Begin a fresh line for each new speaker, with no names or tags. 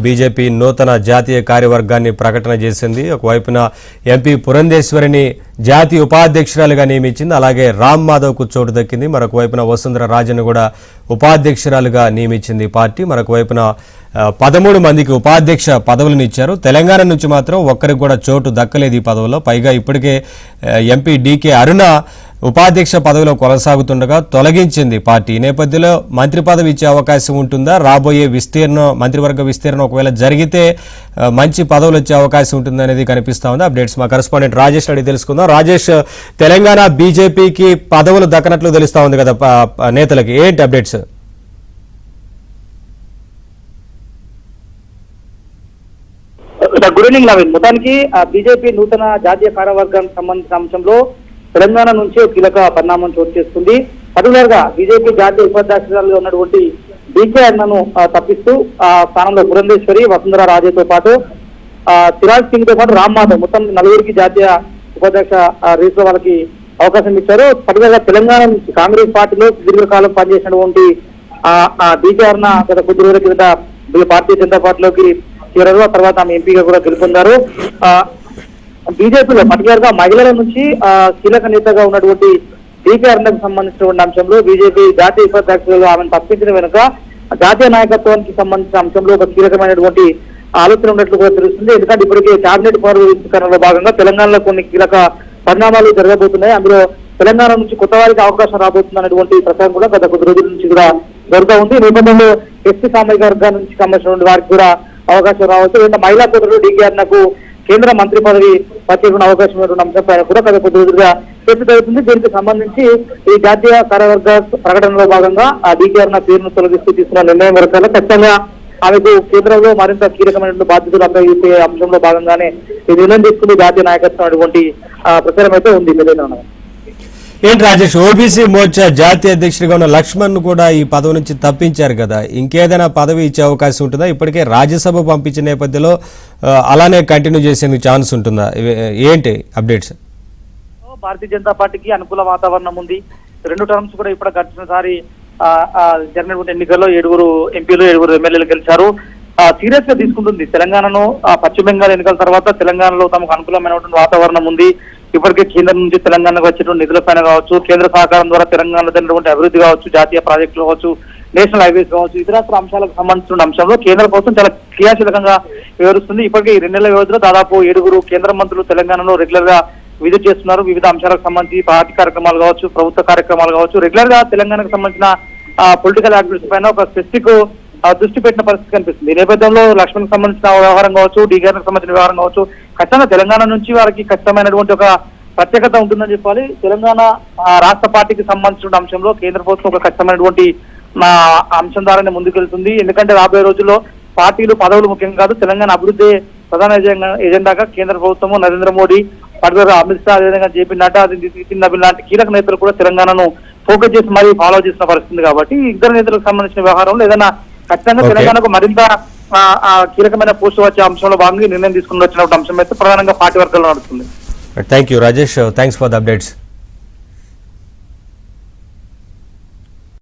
BJP నూతన జాతీయ కార్యవర్గాన్ని ప్రకటన చేసింది. ఒకవైపున ఎంపీ పురంధేశ్వరిని జాతీయ ఉపాధ్యక్షురాలుగా నియమించింది. అలాగే రామ్ మాధవ్కు చోటు దక్కింది. మరొక వైపున వసుంధర రాజన్ కూడా ఉపాధ్యక్షురాలుగా నియమించింది పార్టీ. మరొక వైపున 13 మందికి ఉపాధ్యక్ష పదవులను ఇచ్చారు. తెలంగాణ నుంచి మాత్రం ఒక్కరికి కూడా చోటు దక్కలేదు ఈ పదవుల్లో. పైగా ఇప్పటికే ఎంపీ డీకే అరుణ ఉపాధ్యక్ష పదవిలో కొనసాగుతుండగా తొలగించింది పార్టీ. ఈ నేపథ్యంలో మంత్రి పదవి ఇచ్చే అవకాశం ఉంటుందా? రాబోయే మంత్రివర్గ విస్తీర్ణం ఒకవేళ జరిగితే మంచి పదవులు వచ్చే అవకాశం ఉంటుంది అనేది కనిపిస్తా ఉంది. అప్డేట్స్ మా కరెస్పాండెంట్ రాజేష్ అడిగి తెలుసుకుందాం. రాజేష్, తెలంగాణ బీజేపీకి పదవులు దక్కనట్లు తెలుస్తా ఉంది కదా నేతలకి, ఏంటి అప్డేట్స్?
Good evening Naveen. మొత్తానికి బీజేపీ నూతన జాతీయ కార్యవర్గానికి సంబంధించిన అంశంలో తెలంగాణ నుంచి కీలక పరిణామం చోటు చేసుకుంది. పర్టికులర్ గా బీజేపీ జాతీయ ఉపాధ్యక్షురాలుగా ఉన్నటువంటి డీకే అరుణను తప్పిస్తూ ఆ స్థానంలో పురంధేశ్వరి, వసుంధర రాజేతో పాటు సిరాజ్ సింగ్ తో పాటు రామ్ మాధవ్ మొత్తం 4 జాతీయ ఉపాధ్యక్ష రేసులో వాళ్ళకి అవకాశం ఇచ్చారు. పర్టికులర్ గా తెలంగాణ నుంచి కాంగ్రెస్ పార్టీలో దీర్ఘకాలం పనిచేసినటువంటి డీకే అరుణ గత కొద్ది రోజుల కింద భారతీయ జనతా పార్టీలోకి చేరారు. ఆ తర్వాత ఆమె ఎంపీగా కూడా గెలుపొందారు. బీజేపీలో పర్టికులర్ గా మహిళల నుంచి కీలక నేతగా ఉన్నటువంటి డీకే అరుణకు సంబంధించినటువంటి అంశంలో బీజేపీ జాతీయ ఉపాధ్యక్షులుగా ఆమెను తప్పించిన వెనుక జాతీయ నాయకత్వానికి సంబంధించిన అంశంలో ఒక కీలకమైనటువంటి ఆలోచన ఉన్నట్లు కూడా తెలుస్తుంది. ఎందుకంటే ఇప్పటికే కేబినెట్ పునర్వ్యవస్థీకరణలో భాగంగా తెలంగాణలో కొన్ని కీలక పరిణామాలు జరగబోతున్నాయి. అందులో తెలంగాణ నుంచి కొత్త వారికి అవకాశం రాబోతుంది అనేటువంటి ప్రచారం కూడా గత కొద్ది రోజుల నుంచి కూడా జరుగుతూ ఉంది. ఈ నేపథ్యంలో ఎస్టీ సామాజిక వర్గాల నుంచి సంబంధించినటువంటి వారికి కూడా అవకాశం రావచ్చు. లేదా మహిళా కోటలు డీకే అరుణకు కేంద్ర మంత్రి పదవి వచ్చే అవకాశం ఉన్నటువంటి అంశంపై కూడా గత కొద్ది రోజులుగా చర్చ జరుగుతుంది. దీనికి సంబంధించి ఈ జాతీయ కార్యవర్గ ప్రకటనలో భాగంగా డీకే అరుణ పేరును తొలగిస్తూ తీసుకున్న నిర్ణయం వరకు ఖచ్చితంగా ఆమెకు కేంద్రంలో మరింత కీలకమైన బాధ్యతలు అప్పగించే అంశంలో భాగంగానే ఈ నిర్ణయం తీసుకుని జాతీయ నాయకత్వం అటువంటి ప్రచారం అయితే ఉంది.
ఏంటి రాజేష్, ఓబీసీ మోర్చా జాతీయ అధ్యక్షుడిగా ఉన్న లక్ష్మణ్ కూడా ఈ పదవి నుంచి తప్పించారు కదా, ఇంకేదైనా పదవి ఇచ్చే అవకాశం ఉంటుందా? ఇప్పటికే రాజ్యసభ పంపించిన నేపథ్యంలో అలానే కంటిన్యూ చేసేందుకు ఛాన్స్ ఉంటుందా? ఏంటి అప్డేట్స్?
భారతీయ జనతా పార్టీకి అనుకూల వాతావరణం ఉంది. 2 టర్మ్స్ కూడా ఇప్పుడు గడిచినసారి జరిగినటువంటి ఎన్నికల్లో 7 ఎంపీలు 7 ఎమ్మెల్యేలు గెలిచారు. సీరియస్ గా తీసుకుంటుంది తెలంగాణను. పశ్చిమ బెంగాల్ ఎన్నికల తర్వాత తెలంగాణలో తమకు అనుకూలమైనటువంటి వాతావరణం ఉంది. ఇప్పటికే కేంద్రం నుంచి తెలంగాణకు వచ్చేటువంటి నిధుల పైన కావచ్చు, కేంద్ర సహకారం ద్వారా తెలంగాణలో జరిగినటువంటి అభివృద్ధి కావచ్చు, జాతీయ ప్రాజెక్టులు కావచ్చు, నేషనల్ హైవేస్ కావచ్చు, ఇతరత్ర అంశాలకు సంబంధించిన అంశంలో కేంద్ర ప్రభుత్వం చాలా క్రియాశీలకంగా వివరిస్తుంది. ఇప్పటికే ఈ 2 నెలల వ్యవధిలో దాదాపు 7 కేంద్ర మంత్రులు తెలంగాణలో రెగ్యులర్ గా విజిట్ చేస్తున్నారు. వివిధ అంశాలకు సంబంధించి పార్టీ కార్యక్రమాలు కావచ్చు, ప్రభుత్వ కార్యక్రమాలు కావచ్చు, రెగ్యులర్ గా తెలంగాణకు సంబంధించిన పొలిటికల్ యాక్టివిటీస్ పైన ఒక స్పెసిఫిక్ దృష్టి పెట్టిన పరిస్థితి కనిపిస్తుంది. ఈ నేపథ్యంలో లక్ష్మణ్కి సంబంధించిన వ్యవహారం కావచ్చు, డీకేకి సంబంధించిన వ్యవహారం కావచ్చు, ఖచ్చితంగా తెలంగాణ నుంచి వారికి ఖచ్చితమైనటువంటి ఒక ప్రత్యేకత ఉంటుందని చెప్పాలి. తెలంగాణ రాష్ట్ర పార్టీకి సంబంధించిన అంశంలో కేంద్ర ప్రభుత్వం ఒక ఖచ్చితమైనటువంటి అంశం ద్వారానే ముందుకెళ్తుంది. ఎందుకంటే రాబోయే రోజుల్లో పార్టీలు పదవులు ముఖ్యం కాదు, తెలంగాణ అభివృద్ధి ప్రధాన ఎజెండాగా కేంద్ర ప్రభుత్వము నరేంద్ర మోడీ, పట్టుదల అమిత్ షా, అదేవిధంగా జేపీ నడ్డా, నితిన్ నబీన్ లాంటి కీలక నేతలు కూడా తెలంగాణను ఫోకస్ చేసి మరీ ఫాలో చేసిన పరిస్థితి. కాబట్టి ఇద్దరు నేతలకు సంబంధించిన వ్యవహారంలో ఏదైనా ఖచ్చితంగా తెలంగాణకు మరింత కీలకమైన పోస్టు వచ్చే అంశంలో భాగంగా నిర్ణయం తీసుకుని వచ్చినటువంటి అంశం అయితే ప్రధానంగా పార్టీ వర్గాల్లో నడుస్తుంది.
Thank you Rajesh, thanks for the updates.